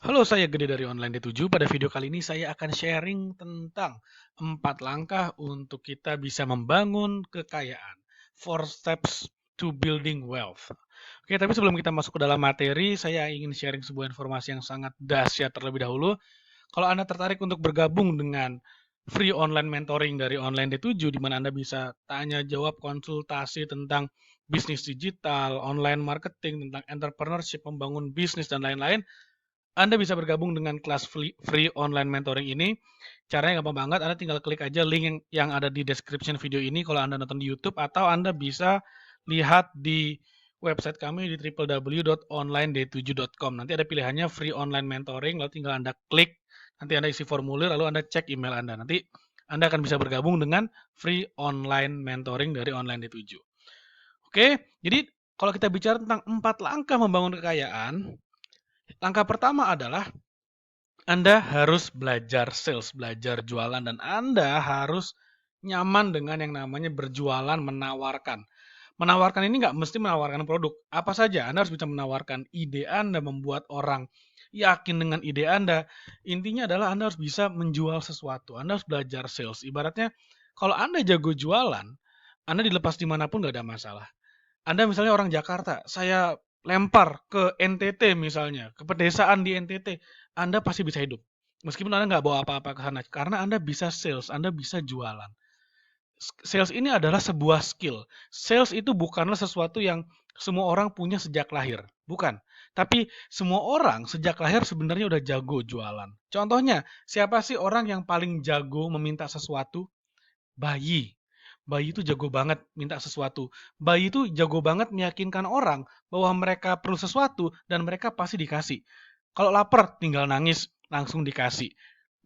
Halo, saya Gede dari Online D7. Pada video kali ini saya akan sharing tentang 4 langkah untuk kita bisa membangun kekayaan. 4 steps to building wealth. Oke, tapi sebelum kita masuk ke dalam materi, saya ingin sharing sebuah informasi yang sangat dahsyat terlebih dahulu. Kalau Anda tertarik untuk bergabung dengan free online mentoring dari Online D7, di mana Anda bisa tanya jawab konsultasi tentang bisnis digital, online marketing, tentang entrepreneurship, membangun bisnis, dan lain-lain, Anda bisa bergabung dengan kelas free online mentoring ini. Caranya gampang banget, Anda tinggal klik aja link yang ada di description video ini kalau Anda nonton di YouTube, atau Anda bisa lihat di website kami di www.onlined7.com. Nanti ada pilihannya free online mentoring, lalu tinggal Anda klik, nanti Anda isi formulir, lalu Anda cek email Anda. Nanti Anda akan bisa bergabung dengan free online mentoring dari Online D7. Oke, jadi kalau kita bicara tentang 4 langkah membangun kekayaan, langkah pertama adalah Anda harus belajar sales, belajar jualan, dan Anda harus nyaman dengan yang namanya berjualan, menawarkan. Menawarkan ini nggak mesti menawarkan produk. Apa saja, Anda harus bisa menawarkan ide Anda, membuat orang yakin dengan ide Anda. Intinya adalah Anda harus bisa menjual sesuatu. Anda harus belajar sales. Ibaratnya, kalau Anda jago jualan, Anda dilepas dimanapun nggak ada masalah. Anda misalnya orang Jakarta, saya lempar ke NTT misalnya, ke pedesaan di NTT, Anda pasti bisa hidup. Meskipun Anda nggak bawa apa-apa ke sana, karena Anda bisa sales, Anda bisa jualan. Sales ini adalah sebuah skill. Sales itu bukanlah sesuatu yang semua orang punya sejak lahir, bukan. Tapi semua orang sejak lahir sebenarnya udah jago jualan. Contohnya, siapa sih orang yang paling jago meminta sesuatu? Bayi. Bayi itu jago banget minta sesuatu. Bayi itu jago banget meyakinkan orang bahwa mereka perlu sesuatu dan mereka pasti dikasih. Kalau lapar tinggal nangis, langsung dikasih.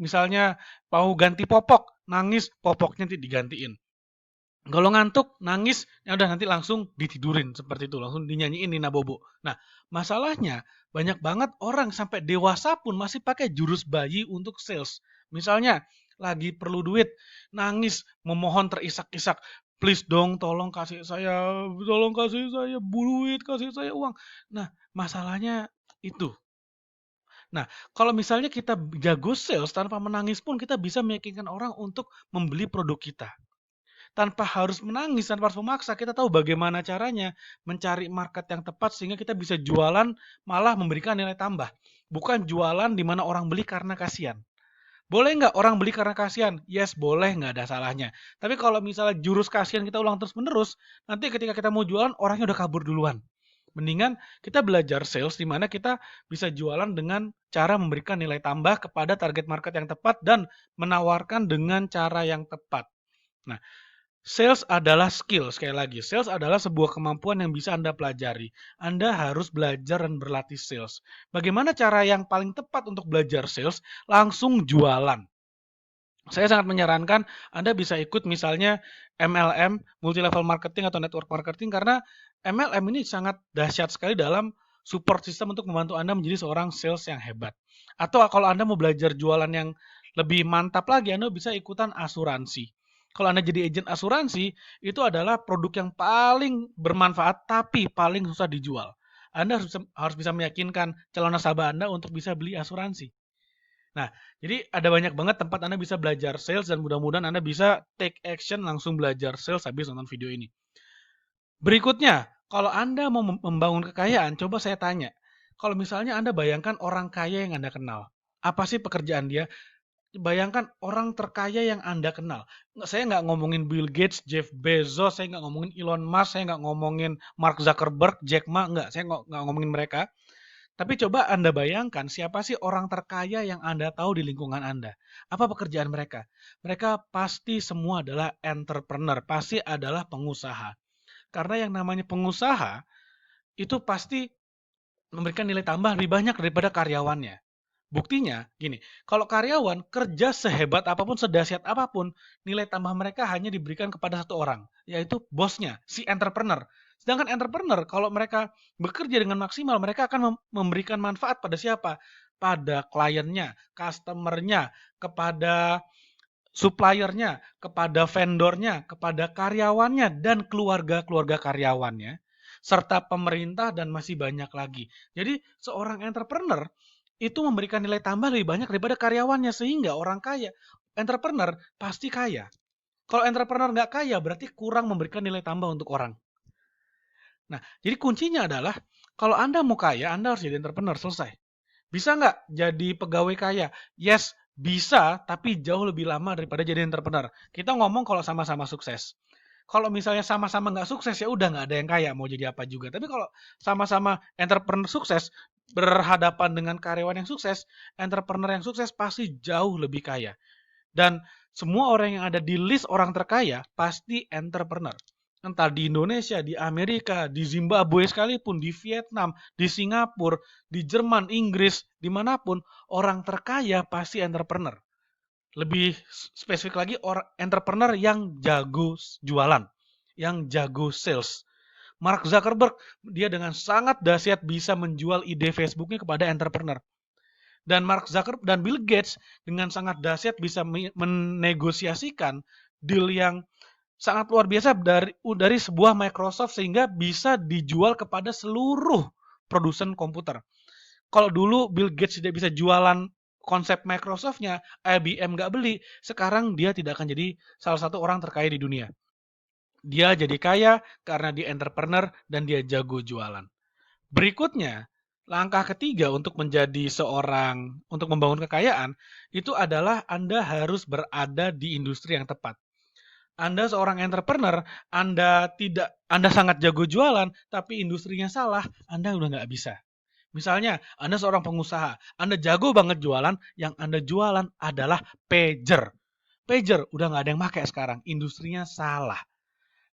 Misalnya mau ganti popok, nangis, popoknya nanti digantiin. Kalau ngantuk, nangis, ya udah nanti langsung ditidurin seperti itu, langsung dinyanyiin Nina Bobo. Nah, masalahnya banyak banget orang sampai dewasa pun masih pakai jurus bayi untuk sales. Misalnya lagi perlu duit, nangis, memohon terisak-isak, please dong, tolong kasih saya duit, kasih saya uang. Nah, masalahnya itu. Nah, kalau misalnya kita jago sales tanpa menangis pun kita bisa meyakinkan orang untuk membeli produk kita tanpa harus menangis, tanpa harus memaksa. Kita tahu bagaimana caranya mencari market yang tepat sehingga kita bisa jualan malah memberikan nilai tambah. Bukan jualan di mana orang beli karena kasihan. Boleh nggak orang beli karena kasihan? Yes, boleh, nggak ada salahnya. Tapi kalau misalnya jurus kasihan kita ulang terus-menerus, nanti ketika kita mau jualan, orangnya udah kabur duluan. Mendingan kita belajar sales di mana kita bisa jualan dengan cara memberikan nilai tambah kepada target market yang tepat dan menawarkan dengan cara yang tepat. Nah, sales adalah skill, sekali lagi. Sales adalah sebuah kemampuan yang bisa Anda pelajari. Anda harus belajar dan berlatih sales. Bagaimana cara yang paling tepat untuk belajar sales? Langsung jualan. Saya sangat menyarankan Anda bisa ikut misalnya MLM, multi level marketing atau network marketing, karena MLM ini sangat dahsyat sekali dalam support system untuk membantu Anda menjadi seorang sales yang hebat. Atau kalau Anda mau belajar jualan yang lebih mantap lagi, Anda bisa ikutan asuransi. Kalau Anda jadi agen asuransi, itu adalah produk yang paling bermanfaat tapi paling susah dijual. Anda harus bisa meyakinkan calon nasabah Anda untuk bisa beli asuransi. Nah, jadi ada banyak banget tempat Anda bisa belajar sales dan mudah-mudahan Anda bisa take action langsung belajar sales habis nonton video ini. Berikutnya, kalau Anda mau membangun kekayaan, coba saya tanya. Kalau misalnya Anda bayangkan orang kaya yang Anda kenal, apa sih pekerjaan dia? Bayangkan orang terkaya yang Anda kenal. Saya nggak ngomongin Bill Gates, Jeff Bezos, saya nggak ngomongin Elon Musk, saya nggak ngomongin Mark Zuckerberg, Jack Ma, nggak. Saya nggak ngomongin mereka. Tapi coba Anda bayangkan siapa sih orang terkaya yang Anda tahu di lingkungan Anda. Apa pekerjaan mereka? Mereka pasti semua adalah entrepreneur, pasti adalah pengusaha. Karena yang namanya pengusaha itu pasti memberikan nilai tambah lebih banyak daripada karyawannya. Buktinya gini, kalau karyawan kerja sehebat apapun, sedahsyat apapun, nilai tambah mereka hanya diberikan kepada satu orang, yaitu bosnya, si entrepreneur. Sedangkan entrepreneur, kalau mereka bekerja dengan maksimal, mereka akan memberikan manfaat pada siapa? Pada kliennya, customernya, kepada suppliernya, kepada vendornya, kepada karyawannya, dan keluarga-keluarga karyawannya, serta pemerintah dan masih banyak lagi. Jadi seorang entrepreneur itu memberikan nilai tambah lebih banyak daripada karyawannya, sehingga orang kaya, entrepreneur pasti kaya. Kalau entrepreneur nggak kaya, berarti kurang memberikan nilai tambah untuk orang. Nah, jadi kuncinya adalah kalau Anda mau kaya, Anda harus jadi entrepreneur, selesai. Bisa nggak jadi pegawai kaya? Yes, bisa, tapi jauh lebih lama daripada jadi entrepreneur. Kita ngomong kalau sama-sama sukses. Kalau misalnya sama-sama nggak sukses, ya udah nggak ada yang kaya, mau jadi apa juga. Tapi kalau sama-sama entrepreneur sukses, berhadapan dengan karyawan yang sukses, entrepreneur yang sukses pasti jauh lebih kaya. Dan semua orang yang ada di list orang terkaya pasti entrepreneur. Entah di Indonesia, di Amerika, di Zimbabwe sekalipun, di Vietnam, di Singapura, di Jerman, Inggris, dimanapun, orang terkaya pasti entrepreneur. Lebih spesifik lagi, orang entrepreneur yang jago jualan, yang jago sales. Mark Zuckerberg, dia dengan sangat dahsyat bisa menjual ide Facebooknya kepada entrepreneur. Dan Mark Zuckerberg dan Bill Gates dengan sangat dahsyat bisa menegosiasikan deal yang sangat luar biasa dari sebuah Microsoft sehingga bisa dijual kepada seluruh produsen komputer. Kalau dulu Bill Gates tidak bisa jualan konsep Microsoft-nya, IBM nggak beli, sekarang dia tidak akan jadi salah satu orang terkaya di dunia. Dia jadi kaya karena dia entrepreneur dan dia jago jualan. Berikutnya, langkah ketiga untuk menjadi untuk membangun kekayaan, itu adalah Anda harus berada di industri yang tepat. Anda seorang entrepreneur, Anda sangat jago jualan, tapi industrinya salah, Anda udah nggak bisa. Misalnya, Anda seorang pengusaha, Anda jago banget jualan, yang Anda jualan adalah pager. Pager udah nggak ada yang pakai sekarang, industrinya salah.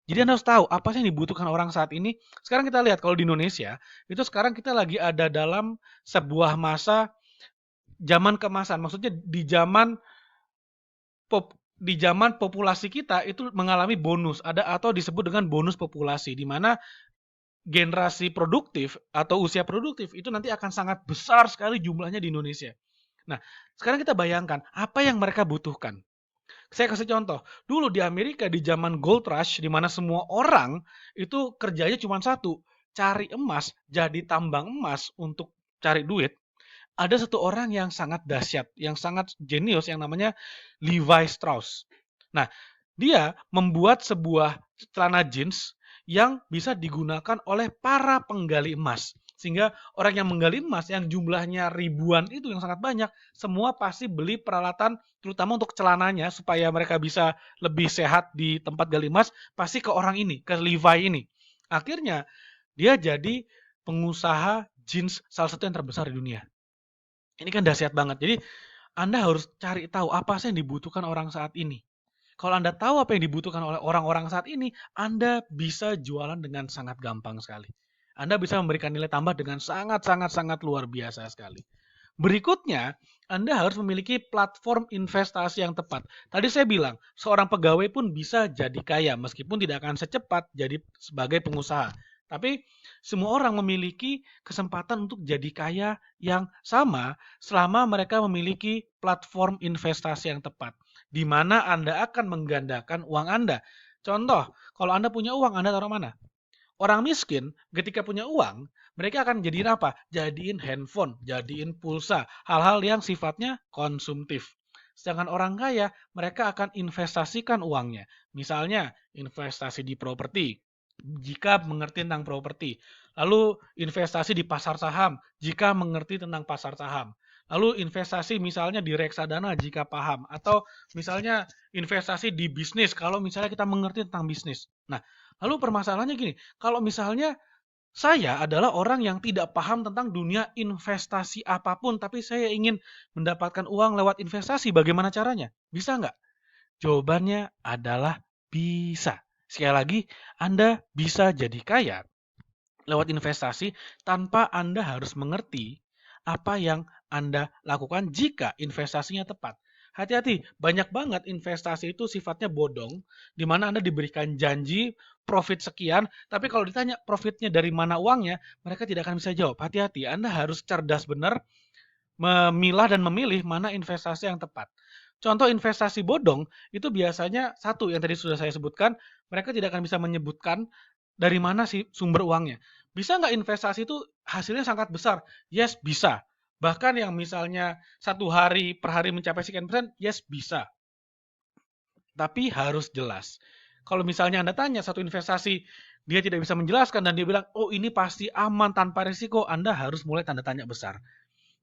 Jadi Anda harus tahu apa sih yang dibutuhkan orang saat ini. Sekarang kita lihat kalau di Indonesia, itu sekarang kita lagi ada dalam sebuah masa zaman keemasan. Maksudnya di zaman populasi kita itu mengalami bonus, ada atau disebut dengan bonus populasi, di mana generasi produktif atau usia produktif itu nanti akan sangat besar sekali jumlahnya di Indonesia. Nah, sekarang kita bayangkan apa yang mereka butuhkan. Saya kasih contoh. Dulu di Amerika di zaman Gold Rush, di mana semua orang itu kerjanya cuma satu, cari emas, jadi tambang emas untuk cari duit. Ada satu orang yang sangat dahsyat, yang sangat jenius, yang namanya Levi Strauss. Nah, dia membuat sebuah celana jeans yang bisa digunakan oleh para penggali emas. Sehingga orang yang menggali emas yang jumlahnya ribuan itu yang sangat banyak, semua pasti beli peralatan terutama untuk celananya supaya mereka bisa lebih sehat di tempat gali emas, pasti ke orang ini, ke Levi ini. Akhirnya dia jadi pengusaha jeans salah satu yang terbesar di dunia. Ini kan dahsyat banget. Jadi Anda harus cari tahu apa sih yang dibutuhkan orang saat ini. Kalau Anda tahu apa yang dibutuhkan oleh orang-orang saat ini, Anda bisa jualan dengan sangat gampang sekali. Anda bisa memberikan nilai tambah dengan sangat luar biasa sekali. Berikutnya, Anda harus memiliki platform investasi yang tepat. Tadi saya bilang, seorang pegawai pun bisa jadi kaya meskipun tidak akan secepat jadi sebagai pengusaha. Tapi semua orang memiliki kesempatan untuk jadi kaya yang sama selama mereka memiliki platform investasi yang tepat, di mana Anda akan menggandakan uang Anda. Contoh, kalau Anda punya uang, Anda taruh mana? Orang miskin ketika punya uang, mereka akan jadiin apa? Jadiin handphone, jadiin pulsa, hal-hal yang sifatnya konsumtif. Sedangkan orang kaya, mereka akan investasikan uangnya. Misalnya, investasi di properti, jika mengerti tentang properti. Lalu investasi di pasar saham, jika mengerti tentang pasar saham. Lalu investasi misalnya di reksadana jika paham. Atau misalnya investasi di bisnis, kalau misalnya kita mengerti tentang bisnis. Nah, lalu permasalahannya gini, kalau misalnya saya adalah orang yang tidak paham tentang dunia investasi apapun, tapi saya ingin mendapatkan uang lewat investasi, bagaimana caranya? Bisa nggak? Jawabannya adalah bisa. Sekali lagi, Anda bisa jadi kaya lewat investasi tanpa Anda harus mengerti apa yang Anda lakukan jika investasinya tepat. Hati-hati, banyak banget investasi itu sifatnya bodong, di mana Anda diberikan janji profit sekian, tapi kalau ditanya profitnya dari mana uangnya, mereka tidak akan bisa jawab. Hati-hati, Anda harus cerdas benar memilah dan memilih mana investasi yang tepat. Contoh investasi bodong itu biasanya satu yang tadi sudah saya sebutkan, mereka tidak akan bisa menyebutkan dari mana sih sumber uangnya. Bisa nggak investasi itu hasilnya sangat besar? Yes, bisa. Bahkan yang misalnya 1 hari per hari mencapai sekian persen, yes bisa. Tapi harus jelas. Kalau misalnya Anda tanya satu investasi, dia tidak bisa menjelaskan dan dia bilang, oh ini pasti aman tanpa risiko, Anda harus mulai tanda tanya besar.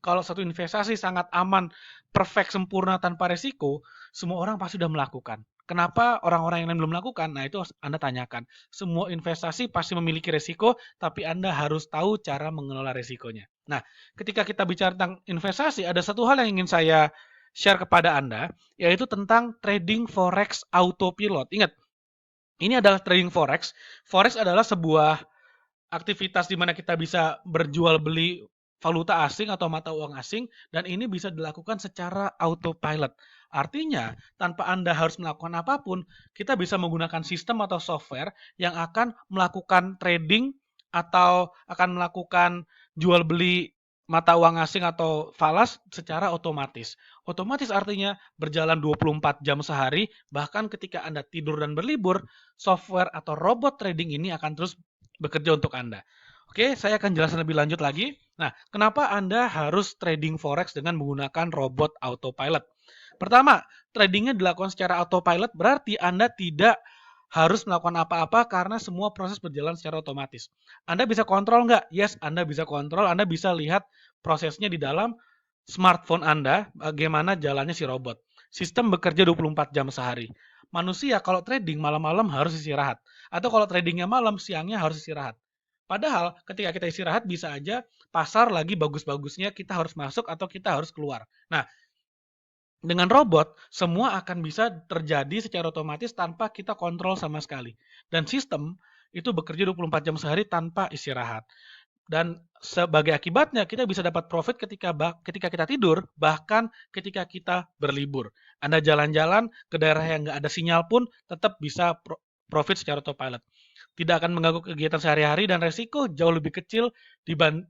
Kalau satu investasi sangat aman, perfect, sempurna, tanpa resiko, semua orang pasti sudah melakukan. Kenapa orang-orang yang lain belum melakukan? Nah, itu harus Anda tanyakan. Semua investasi pasti memiliki resiko, tapi Anda harus tahu cara mengelola resikonya. Nah, ketika kita bicara tentang investasi, ada satu hal yang ingin saya share kepada Anda, yaitu tentang trading forex autopilot. Ingat, ini adalah trading forex. Forex adalah sebuah aktivitas di mana kita bisa berjual beli valuta asing atau mata uang asing dan ini bisa dilakukan secara autopilot. Artinya, tanpa Anda harus melakukan apapun, kita bisa menggunakan sistem atau software yang akan melakukan trading atau akan melakukan jual beli mata uang asing atau falas secara otomatis. Otomatis artinya berjalan 24 jam sehari, bahkan ketika Anda tidur dan berlibur, software atau robot trading ini akan terus bekerja untuk Anda. Oke, saya akan jelaskan lebih lanjut lagi. Nah, kenapa Anda harus trading forex dengan menggunakan robot autopilot? Pertama, tradingnya dilakukan secara autopilot berarti Anda tidak harus melakukan apa-apa karena semua proses berjalan secara otomatis. Anda bisa kontrol nggak? Yes, Anda bisa kontrol. Anda bisa lihat prosesnya di dalam smartphone Anda, bagaimana jalannya si robot. Sistem bekerja 24 jam sehari. Manusia kalau trading malam-malam harus istirahat. Atau kalau tradingnya malam, siangnya harus istirahat. Padahal ketika kita istirahat bisa aja pasar lagi bagus-bagusnya kita harus masuk atau kita harus keluar. Nah, dengan robot semua akan bisa terjadi secara otomatis tanpa kita kontrol sama sekali. Dan sistem itu bekerja 24 jam sehari tanpa istirahat. Dan sebagai akibatnya kita bisa dapat profit ketika kita tidur, bahkan ketika kita berlibur. Anda jalan-jalan ke daerah yang nggak ada sinyal pun tetap bisa profit secara autopilot. Tidak akan mengganggu kegiatan sehari-hari dan resiko jauh lebih kecil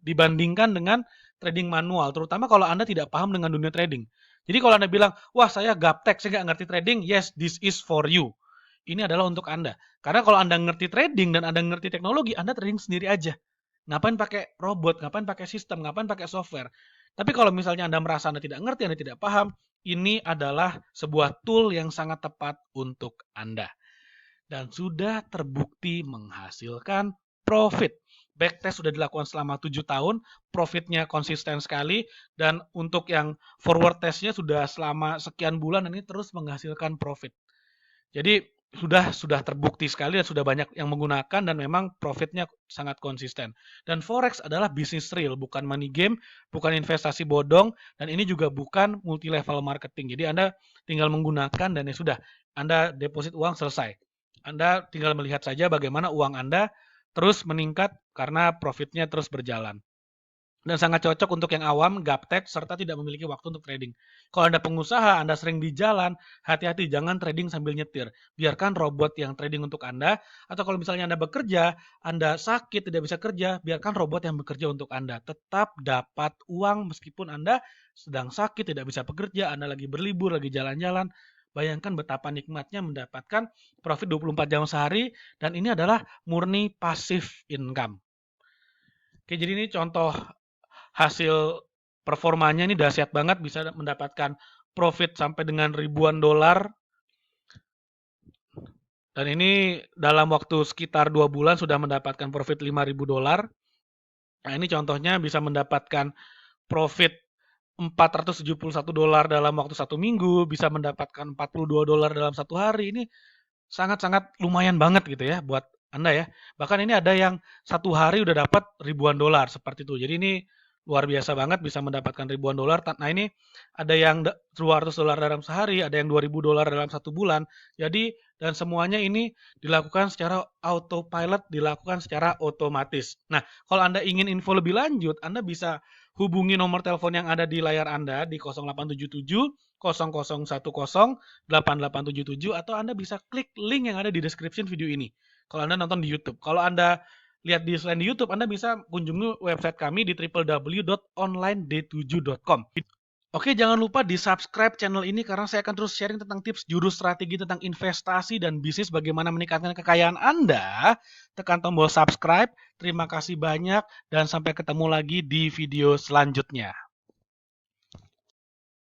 dibandingkan dengan trading manual, terutama kalau Anda tidak paham dengan dunia trading. Jadi kalau Anda bilang, wah saya gaptek, saya nggak ngerti trading, yes, this is for you. Ini adalah untuk Anda. Karena kalau Anda ngerti trading dan Anda ngerti teknologi, Anda trading sendiri aja. Ngapain pakai robot, ngapain pakai sistem, ngapain pakai software. Tapi kalau misalnya Anda merasa Anda tidak ngerti, Anda tidak paham, ini adalah sebuah tool yang sangat tepat untuk Anda. Dan sudah terbukti menghasilkan profit. Backtest sudah dilakukan selama 7 tahun, profitnya konsisten sekali, dan untuk yang forward testnya sudah selama sekian bulan, dan ini terus menghasilkan profit. Jadi sudah terbukti sekali dan sudah banyak yang menggunakan dan memang profitnya sangat konsisten. Dan forex adalah bisnis real, bukan money game, bukan investasi bodong, dan ini juga bukan multi level marketing. Jadi Anda tinggal menggunakan dan ya sudah, Anda deposit uang selesai. Anda tinggal melihat saja bagaimana uang Anda terus meningkat karena profitnya terus berjalan. Dan sangat cocok untuk yang awam, gaptek, serta tidak memiliki waktu untuk trading. Kalau Anda pengusaha, Anda sering di jalan, hati-hati jangan trading sambil nyetir. Biarkan robot yang trading untuk Anda, atau kalau misalnya Anda bekerja, Anda sakit, tidak bisa kerja, biarkan robot yang bekerja untuk Anda. Tetap dapat uang meskipun Anda sedang sakit, tidak bisa bekerja, Anda lagi berlibur, lagi jalan-jalan. Bayangkan betapa nikmatnya mendapatkan profit 24 jam sehari, dan ini adalah murni passive income. Oke, jadi ini contoh hasil performanya ini dahsyat banget, bisa mendapatkan profit sampai dengan ribuan dolar. Dan ini dalam waktu sekitar 2 bulan sudah mendapatkan profit 5.000 dolar. Nah, ini contohnya bisa mendapatkan profit 471 dolar dalam waktu 1 minggu, bisa mendapatkan 42 dolar dalam 1 hari. Ini sangat-sangat lumayan banget gitu ya buat Anda ya. Bahkan ini ada yang 1 hari udah dapat ribuan dolar seperti itu. Jadi ini luar biasa banget bisa mendapatkan ribuan dolar. Nah ini ada yang 200 dolar dalam sehari, ada yang 2.000 dolar dalam 1 bulan. Jadi dan semuanya ini dilakukan secara autopilot, dilakukan secara otomatis. Nah kalau Anda ingin info lebih lanjut, Anda bisa hubungi nomor telepon yang ada di layar Anda di 0877 0010 8877 atau Anda bisa klik link yang ada di description video ini. Kalau Anda nonton di YouTube. Kalau Anda lihat di selain di YouTube, Anda bisa kunjungi website kami di www.onlined7.com. Oke, jangan lupa di subscribe channel ini karena saya akan terus sharing tentang tips jurus strategi tentang investasi dan bisnis bagaimana meningkatkan kekayaan Anda. Tekan tombol subscribe. Terima kasih banyak dan sampai ketemu lagi di video selanjutnya.